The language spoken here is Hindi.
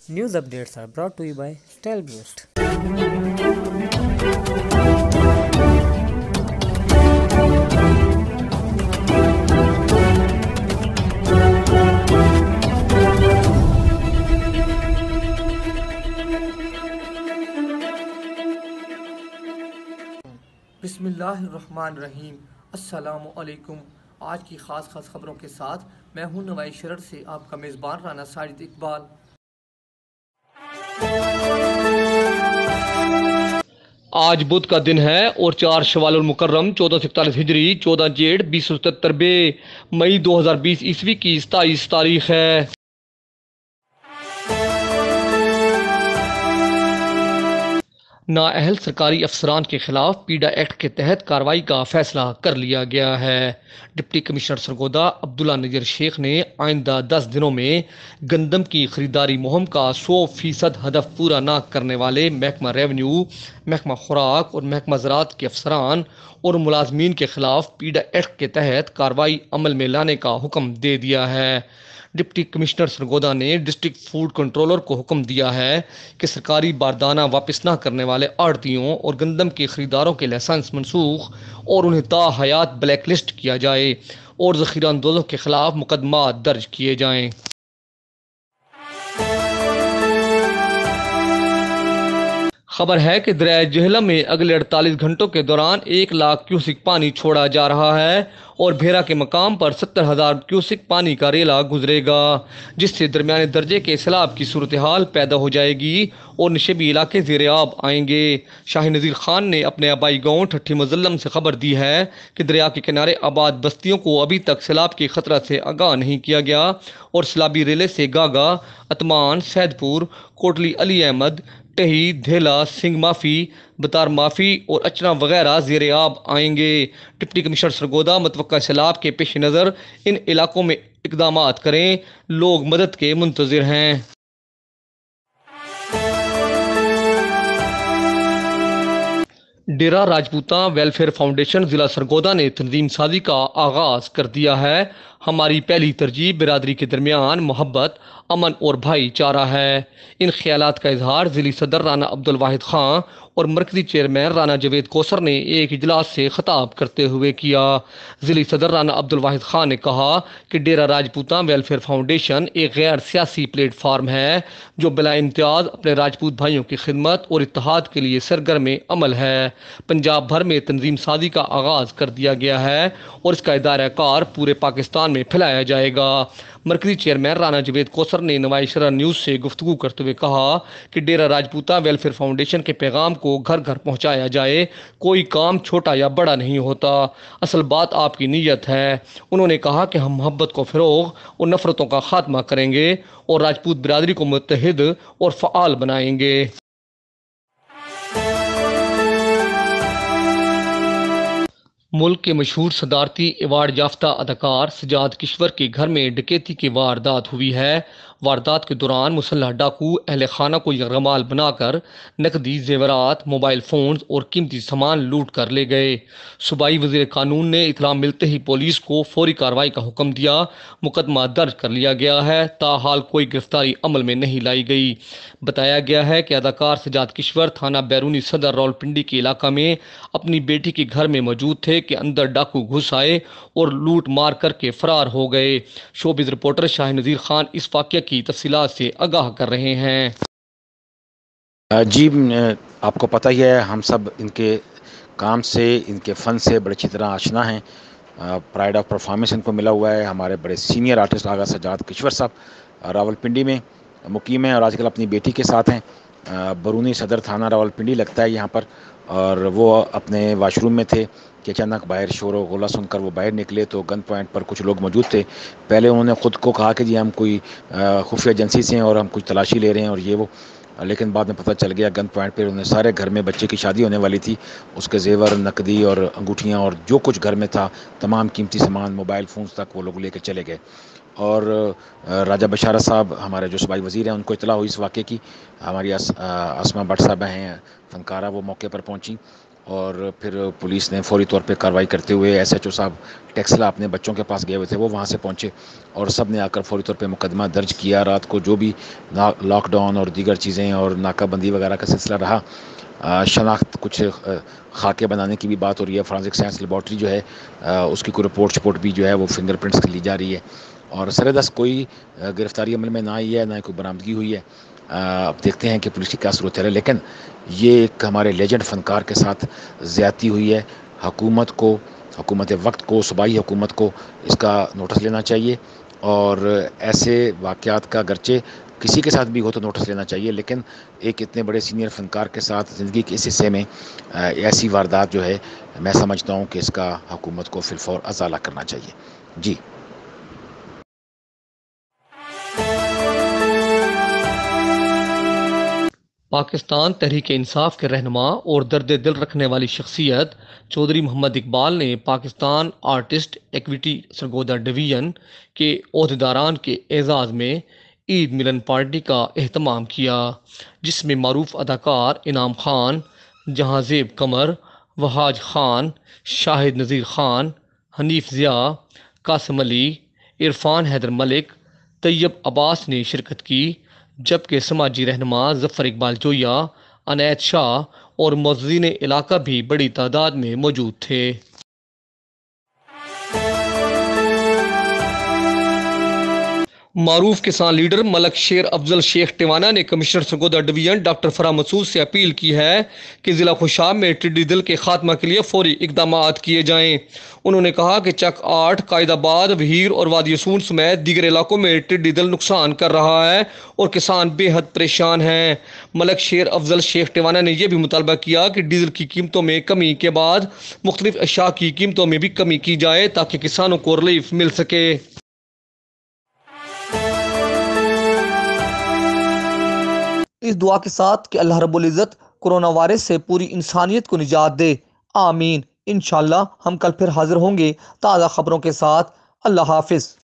News updates are brought to you by Stelboost. बिस्मिल्लाहिर्रहमानिर्रहीम। अस्सलामु अलैकुम। आज की ख़ास खबरों के साथ मैं हूं नवाई शरर से आपका मेज़बान राना साजिद इकबाल। आज बुध का दिन है और 4 शवालुल मुकर्रम 1441 हिजरी 14 जेठ 2077 बे मई 2020 ईस्वी की 27 तारीख है। नाअहल सरकारी अफसरान के खिलाफ पीडा एक्ट के तहत कार्रवाई का फैसला कर लिया गया है। डिप्टी कमिश्नर सरगोदा अब्दुल्ला नज़ीर शेख ने आइंदा 10 दिनों में गंदम की खरीदारी मुहिम का 100% हदफ पूरा न करने वाले महकमा रेवेन्यू, महकमा खुराक और महकमा ज़राअत के अफसरान और मुलाजमीन के खिलाफ पीडा एक्ट के तहत कार्रवाई अमल में लाने का हुक्म दे दिया है। डिप्टी कमिश्नर सरगोदा ने डिस्ट्रिक्ट फूड कंट्रोलर को हुक्म दिया है कि सरकारी बारदाना वापस न करने वाले आड़तियों और गंदम के खरीदारों के लाइसेंस मनसूख और उन्हें ताहयात ब्लैक लिस्ट किया जाए और ज़ख़ीरा अंदोज़ों के खिलाफ मुकदमा दर्ज किए जाएँ। खबर है कि दरिया जहलम में अगले 48 घंटों के दौरान 1 लाख क्यूसिक पानी छोड़ा जा रहा है और भेरा के मकाम पर 70,000 क्यूसिक पानी का रेला गुजरेगा, जिससे दरमियाने दर्जे के सैलाब की सूरत हाल पैदा हो जाएगी और निशेबी इलाके ज़ेर आब आएंगे। शाही नज़ीर खान ने अपने आबाई गाँव ठट्ठी मुजल्लम से खबर दी है कि दरिया के किनारे आबाद बस्तियों को अभी तक सैलाब के खतरा से आगाह नहीं किया गया और सैलाबी रेले से गागा, अतमान, सैदपुर, कोटली अली अहमद, टही, धेला, सिंह माफ़ी, बतार माफ़ी और अचना वगैरह ज़ेर आब आएंगे। डिप्टी कमिश्नर सरगोदा मुतवक्का सैलाब के पेश नज़र इन इलाकों में इक़दामात करें, लोग मदद के मुंतज़िर हैं। डेरा राजपूता वेलफेयर फाउंडेशन ज़िला सरगोदा ने तंजीम साजी का आगाज़ कर दिया है। हमारी पहली तरजीह बिरादरी के दरमियान मोहब्बत, अमन और भाईचारा है। इन ख्यालात का इजहार ज़िली सदर राना अब्दुल वाहिद खां और मरकजी चेयरमैन राना जवेद कौसर ने एक इजलास से खिताब करते हुए किया। ज़िली सदर राना अब्दुल वाहिद खान ने कहा कि डेरा राजपूता वेलफेयर फाउंडेशन एक गैर सियासी प्लेटफार्म है जो बिला इम्तियाज़ अपने राजपूत भाइयों की खिदमत और इत्तेहाद के लिए सरगर्म अमल है। पंजाब भर में तंजीम साजी का आगाज़ कर दिया गया है और इसका दायरा कार पूरे पाकिस्तान में फैलाया जाएगा। मरकजी चेयरमैन राना जवेद कौसर ने नवाई शरह न्यूज़ से गुफ्तगू करते हुए कहा कि डेरा राजपूता वेलफेयर फाउंडेशन के पैगाम को घर घर पहुँचाया जाए। कोई काम छोटा या बड़ा नहीं होता, असल बात आपकी नीयत है। उन्होंने कहा कि हम मोहब्बत को फ़रोग़ और नफ़रतों का खात्मा करेंगे और राजपूत बिरादरी को मुत्तहिद और फ़आल बनाएंगे। मुल्क के मशहूर सदारती अवार्ड याफ्ता अदाकार सजाद किश्वर के घर में डकैती की वारदात हुई है। वारदात के दौरान मुसल्लह डाकू अहले खाना को यरगमाल बनाकर नकदी, जेवरात, मोबाइल फ़ोन्स और कीमती सामान लूट कर ले गए। सूबाई वज़ीर कानून ने इतला मिलते ही पुलिस को फौरी कार्रवाई का हुक्म दिया। मुकदमा दर्ज कर लिया गया है, ताहाल कोई गिरफ्तारी अमल में नहीं लाई गई। बताया गया है कि अदाकार सजाद किश्वर थाना बैरूनी सदर रावलपिंडी के इलाका में अपनी बेटी के घर में मौजूद थे कि अंदर डाकू घुस आए और लूट मार करके फरार हो गए। शोबिज रिपोर्टर शाह नज़ीर खान इस वाक़या की तफसीलात से आगाह कर रहे हैं। जी, आपको पता ही है, हम सब इनके काम से, इनके फ़न से बड़ी अच्छी तरह आशना हैं। प्राइड ऑफ परफॉर्मेंस इनको मिला हुआ है। हमारे बड़े सीनियर आर्टिस्ट आगा सजाद किश्वर साहब रावलपिंडी में मुकीम हैं और आजकल अपनी बेटी के साथ हैं। बरूनी सदर थाना रावलपिंडी लगता है यहाँ पर, और वो अपने वाशरूम में थे कि अचानक बाहर शोर व गोला सुनकर वो बाहर निकले तो गन पॉइंट पर कुछ लोग मौजूद थे। पहले उन्होंने ख़ुद को कहा कि जी हम कोई खुफिया एजेंसी से हैं और हम कुछ तलाशी ले रहे हैं और ये वो, लेकिन बाद में पता चल गया गन पॉइंट पर उन्हें सारे घर में बच्चे की शादी होने वाली थी, उसके जेवर, नकदी और अंगूठियाँ और जो कुछ घर में था तमाम कीमती सामान, मोबाइल फ़ोन्स तक वो लोग लेकर चले गए। और राजा बशारत साहब हमारे जो सूबाई वज़ीर हैं उनको इतला हुई इस वाक़े की। हमारी आसमा भट्ट साहब हैं फ़नकारा, वो मौके पर पहुंची और फिर पुलिस ने फौरी तौर पे कार्रवाई करते हुए SHO साहब टेक्सला अपने बच्चों के पास गए हुए थे, वो वहाँ से पहुँचे और सब ने आकर फौरी तौर पे मुकदमा दर्ज किया। रात को जो भी लॉकडाउन और दीगर चीज़ें और नाकाबंदी वगैरह का सिलसिला रहा, शनाख्त कुछ खाके बनाने की भी बात हो रही है। फॉरेंसिक साइंस लेबॉर्ट्री जो है उसकी कोई रिपोर्ट भी जो है वो फिंगरप्रिंट्स की ली जा रही है और सरेदस्त कोई गिरफ्तारी अमल में ना आई है, ना कोई बरामदगी हुई है। अब देखते हैं कि पुलिस की क्या सूरत है, लेकिन ये एक हमारे लेजेंड फनकार के साथ ज़्यादती हुई है। हुकूमत वक्त को, सूबाई हुकूमत को इसका नोटिस लेना चाहिए और ऐसे वाक़यात का अगरचे किसी के साथ भी हो तो नोटिस लेना चाहिए, लेकिन एक इतने बड़े सीनियर फनकार के साथ ज़िंदगी के इस हिस्से में ऐसी वारदात जो है, मैं समझता हूँ कि इसका हुकूमत को फिलफौर अज़ाला करना चाहिए। जी। पाकिस्तान तहरीक इंसाफ के रहनुमा और दर्द दिल रखने वाली शख्सियत चौधरी मोहम्मद इकबाल ने Pakistan artist equity Sargodha division के ओहदेदारान के एजाज़ में ईद मिलन पार्टी का एहतमाम किया, जिसमें मारूफ अदाकार इनाम खान, जहांज़ेब कमर, वहाज खान, शाहिद नज़ीर खान, हनीफ ज़िया, कासिम अली, इरफान हैदर मलिक, तैयब अब्बास ने शिरकत की, जबकि समाजी रहनुमा ज़फ़र इकबाल जोया, अनैत शाह और मौज़ीन इलाका भी बड़ी तादाद में मौजूद थे। मारूफ किसान लीडर मलक शेर अफजल शेख टिवाना ने commissioner Sargodha division doctor Farah Masood से अपील की है कि ज़िला खुशाब में टिड्डी दल के खात्मा के लिए फौरी इकदाम किए जाएँ। उन्होंने कहा कि चक 8, कायदाबाद, वहीर और वादी सून समेत दीगर इलाकों में टिड्डी दल नुकसान कर रहा है और किसान बेहद परेशान हैं। मलक शेर अफजल शेख टिवाना ने यह भी मुतालबा किया कि डीजल की कीमतों में कमी के बाद मुख्तलिफ अशिया की कीमतों में भी कमी की जाए ताकि किसानों को रिलीफ मिल सके। इस दुआ के साथ कि अल्लाह रब्बुल इज़्ज़त कोरोना वायरस से पूरी इंसानियत को निजात दे, आमीन। इंशाअल्लाह हम कल फिर हाजिर होंगे ताज़ा खबरों के साथ। अल्लाह हाफिज़।